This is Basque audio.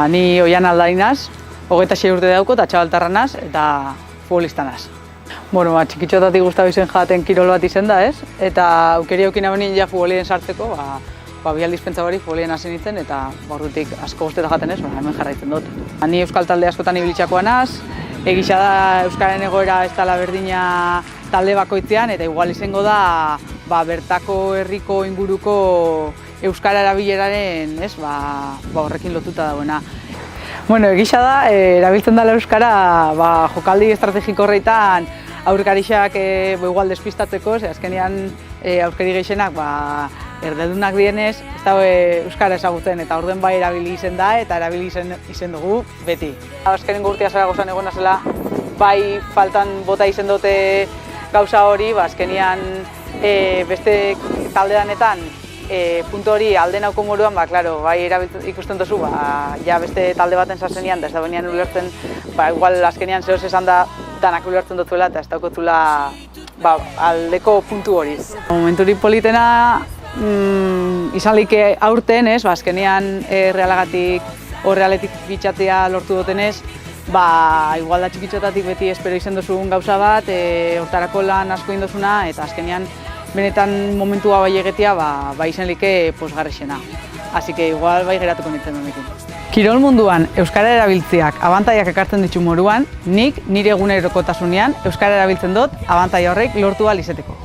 Ni Oian Aldainaz, 26 urte dauko eta txabaltarra naz eta futbolista naz. Bueno, txikitxotatik gustatu izen jaten kirol bat izen da, ez? Eta aukeri aukin abenin ja futbolien sartzeko, bi aldiz pentsa barik futbolien hasi nintzen eta ordutik asko guztetan jaten ez, hemen jarraitzen dut. Ni euskal talde askotan ibilitzakoa naz, egisa da euskaren egoera ez dela berdina talde bakoitzean eta igual izango da bertako herriko inguruko euskara erabileraren, ez, horrekin lotuta dagoena. Bueno, egisa da, erabiltzen dela euskara jokaldi estrategiko horretan aurkarixak igual despistatzeko, azkenean aurkari gehienak erdedunak dienez, ez da euskara ezagutzen eta orden bai erabili izen da eta erabili izen dugu beti. Azkenengo urtea Zaragozan egon nazela, bai faltan bota izen dute gauza hori, azkenean beste taldeanetan puntu hori alde nauko moduan, bai ikusten duzu, ja beste talde baten sartzenean, da ez da benean ulertzen, igual azkenean zehoz esan da danak ulertzen dutuela eta ez daukotula aldeko puntu hori. Momenturi politena izan like aurten, azkenean realagatik Realetik bitxatea lortu dutenez, igual da txikitxotatik beti espero izen duzun gauza bat, hortarako lan asko indozuna eta azkenean benetan momentua bai egetia izen like posgarrexena. Así que igual bai geratuko nintzen honekin. Kirol munduan euskara erabiltzeak abantaiak ekartzen ditu moduan, nik nire egunerokotasunean euskara erabiltzen dut abantaia horrek lortu ahal izeteko.